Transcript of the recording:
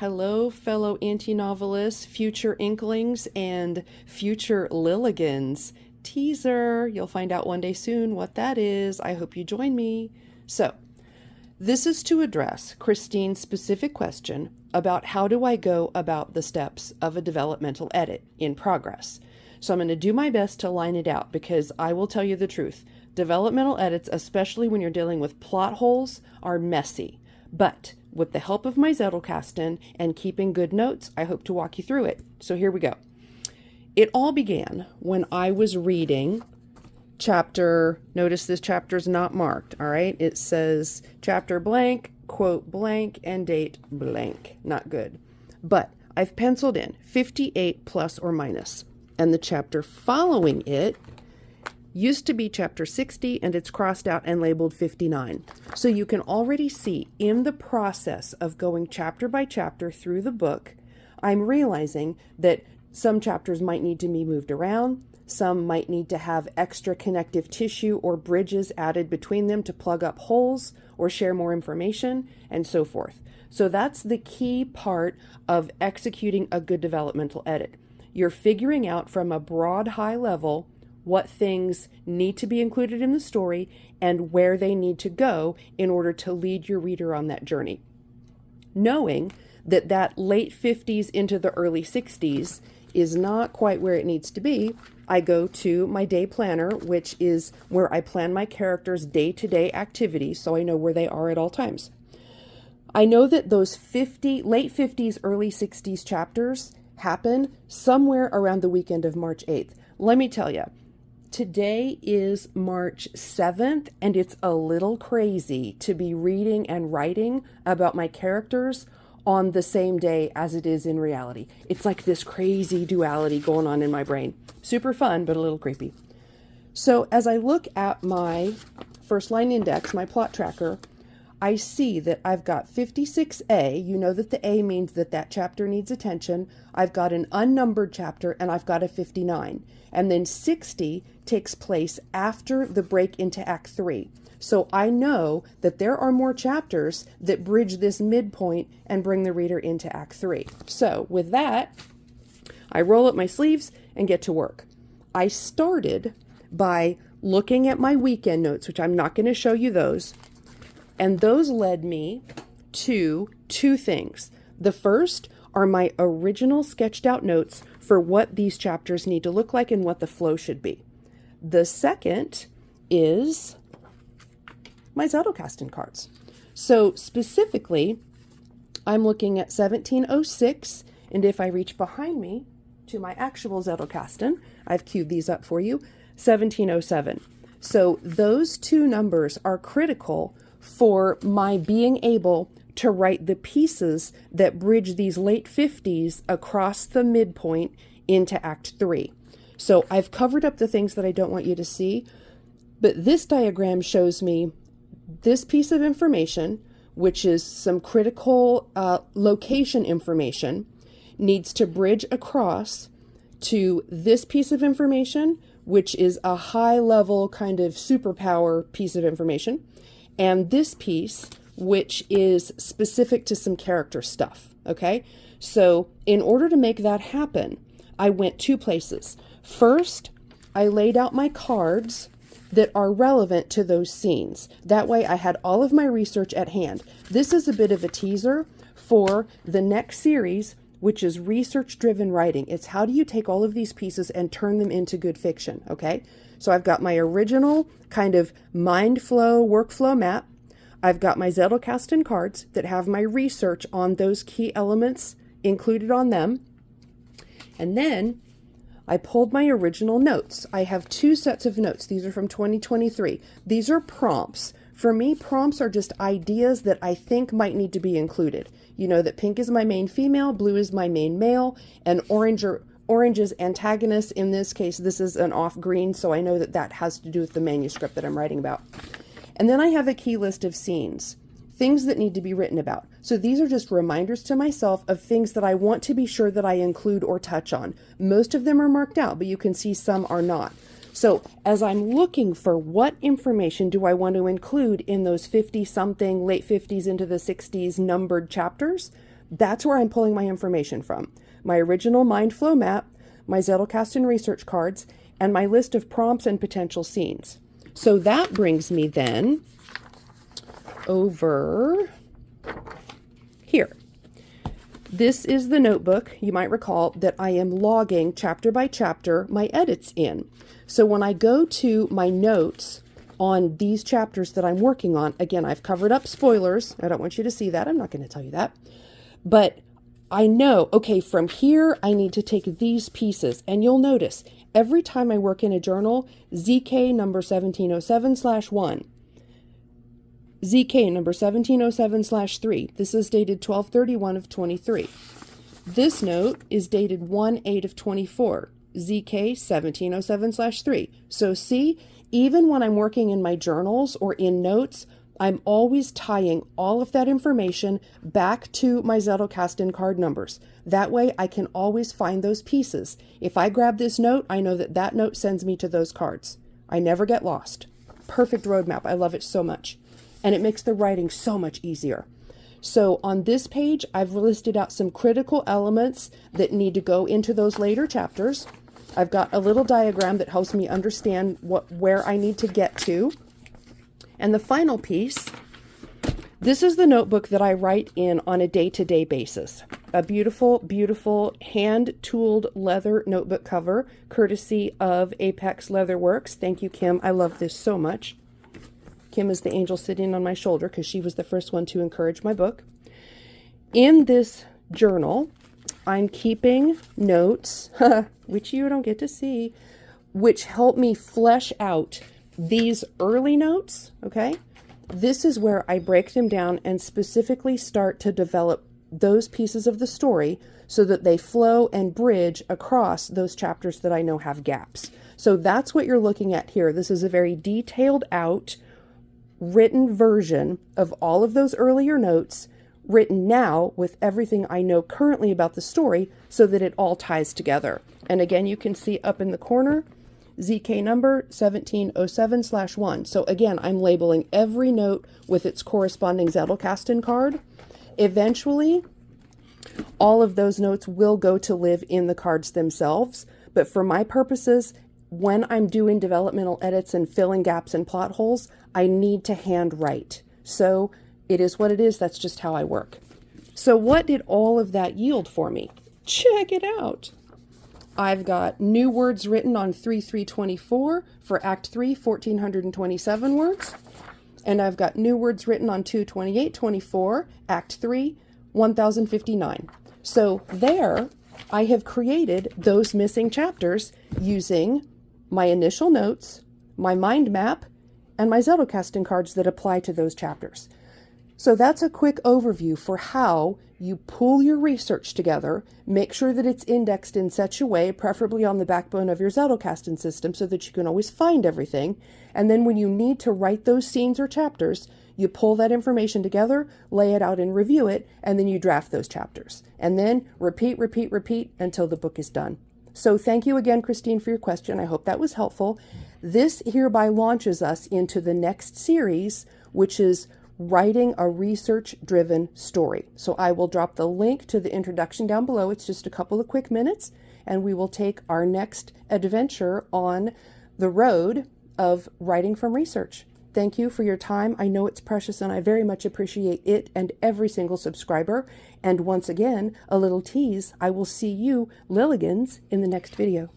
Hello, fellow anti-novelists, future inklings, and future Lilligans. Teaser, you'll find out one day soon what that is. I hope you join me. So, this is to address Christine's specific question about how do I go about the steps of a developmental edit in progress. So I'm going to do my best to line it out because I will tell you the truth. Developmental edits, especially when you're dealing with plot holes, are messy. But with the help of my Zettelkasten and keeping good notes, I hope to walk you through it. So here we go. It all began when I was reading chapter, notice this chapter is not marked, all right? It says chapter blank, quote blank, and date blank. Not good. But I've penciled in 58 plus or minus. And the chapter following it used to be chapter 60, and it's crossed out and labeled 59. So you can already see in the process of going chapter by chapter through the book, I'm realizing that some chapters might need to be moved around, some might need to have extra connective tissue or bridges added between them to plug up holes or share more information, and so forth. So that's the key part of executing a good developmental edit. You're figuring out from a broad, high level what things need to be included in the story and where they need to go in order to lead your reader on that journey. Knowing that that late 50s into the early 60s is not quite where it needs to be, I go to my day planner, which is where I plan my characters' day-to-day activities so I know where they are at all times. I know that those late 50s, early 60s chapters happen somewhere around the weekend of March 8th. Let me tell you, today is March 7th, and it's a little crazy to be reading and writing about my characters on the same day as it is in reality. It's like this crazy duality going on in my brain. Super fun, but a little creepy. So as I look at my first line index, my plot tracker, I see that I've got 56A. You know that the A means that that chapter needs attention. I've got an unnumbered chapter, and I've got a 59. And then 60 takes place after the break into Act 3. So I know that there are more chapters that bridge this midpoint and bring the reader into Act 3. So with that, I roll up my sleeves and get to work. I started by looking at my weekend notes, which I'm not going to show you those. And those led me to two things. The first are my original sketched out notes for what these chapters need to look like and what the flow should be. The second is my Zettelkasten cards. So specifically, I'm looking at 1706, and if I reach behind me to my actual Zettelkasten, I've queued these up for you, 1707. So those two numbers are critical for my being able to write the pieces that bridge these late 50s across the midpoint into Act 3. So I've covered up the things that I don't want you to see, but this diagram shows me this piece of information, which is some critical location information, needs to bridge across to this piece of information, which is a high-level kind of superpower piece of information, and this piece, which is specific to some character stuff, okay? So in order to make that happen, I went two places. First, I laid out my cards that are relevant to those scenes. That way I had all of my research at hand. This is a bit of a teaser for the next series, which is research-driven writing. It's how do you take all of these pieces and turn them into good fiction, okay? So I've got my original kind of mind flow, workflow map. I've got my Zettelkasten cards that have my research on those key elements included on them. And then I pulled my original notes. I have two sets of notes. These are from 2023. These are prompts. For me, prompts are just ideas that I think might need to be included. You know that pink is my main female, blue is my main male, and orange is antagonist. In this case, this is an off green, so I know that that has to do with the manuscript that I'm writing about. And then I have a key list of scenes, things that need to be written about. So these are just reminders to myself of things that I want to be sure that I include or touch on. Most of them are marked out, but you can see some are not. So as I'm looking for what information do I want to include in those 50-something, late 50s into the 60s numbered chapters, That's where I'm pulling my information from. My original mind flow map, my Zettelkasten research cards, and my list of prompts and potential scenes. So that brings me then over here. This is the notebook, you might recall, that I am logging chapter by chapter my edits in. So when I go to my notes on these chapters that I'm working on, again, I've covered up spoilers. I don't want you to see that. I'm not going to tell you that. But I know, okay, from here, I need to take these pieces. And you'll notice, every time I work in a journal, ZK number 1707/1, ZK number 1707/3. This is dated 12/31 of 23. This note is dated 1/8 of 24. ZK 1707/3. So see, even when I'm working in my journals or in notes, I'm always tying all of that information back to my Zettelkasten card numbers. That way I can always find those pieces. If I grab this note, I know that that note sends me to those cards. I never get lost. Perfect roadmap. I love it so much. And it makes the writing so much easier. So on this page, I've listed out some critical elements that need to go into those later chapters. I've got a little diagram that helps me understand where I need to get to. And the final piece, this is the notebook that I write in on a day-to-day basis. A beautiful, beautiful hand-tooled leather notebook cover, courtesy of Apex Leatherworks. Thank you, Kim. I love this so much. Kim is the angel sitting on my shoulder because she was the first one to encourage my book. In this journal, I'm keeping notes, which you don't get to see, which help me flesh out these early notes, okay? This is where I break them down and specifically start to develop those pieces of the story so that they flow and bridge across those chapters that I know have gaps. So that's what you're looking at here. This is a very detailed out written version of all of those earlier notes, written now with everything I know currently about the story so that it all ties together. And again, you can see up in the corner, ZK number 1707/1. So again, I'm labeling every note with its corresponding Zettelkasten card. Eventually, all of those notes will go to live in the cards themselves. But for my purposes, when I'm doing developmental edits and filling gaps and plot holes, I need to hand write. So it is what it is. That's just how I work. So what did all of that yield for me? Check it out. I've got new words written on 3/3/24 for Act 3, 1,427 words. And I've got new words written on 2/28/24, Act 3, 1,059. So there, I have created those missing chapters using my initial notes, my mind map, and my Zettelkasten cards that apply to those chapters. So that's a quick overview for how you pull your research together, make sure that it's indexed in such a way, preferably on the backbone of your Zettelkasten system so that you can always find everything. And then when you need to write those scenes or chapters, you pull that information together, lay it out and review it, and then you draft those chapters. And then repeat, repeat, repeat until the book is done. So thank you again, Christine, for your question. I hope that was helpful. This hereby launches us into the next series, which is writing a research-driven story. So I will drop the link to the introduction down below. It's just a couple of quick minutes, and we will take our next adventure on the road of writing from research. Thank you for your time. I know it's precious, and I very much appreciate it and every single subscriber. And once again, a little tease, I will see you, Lilligans, in the next video.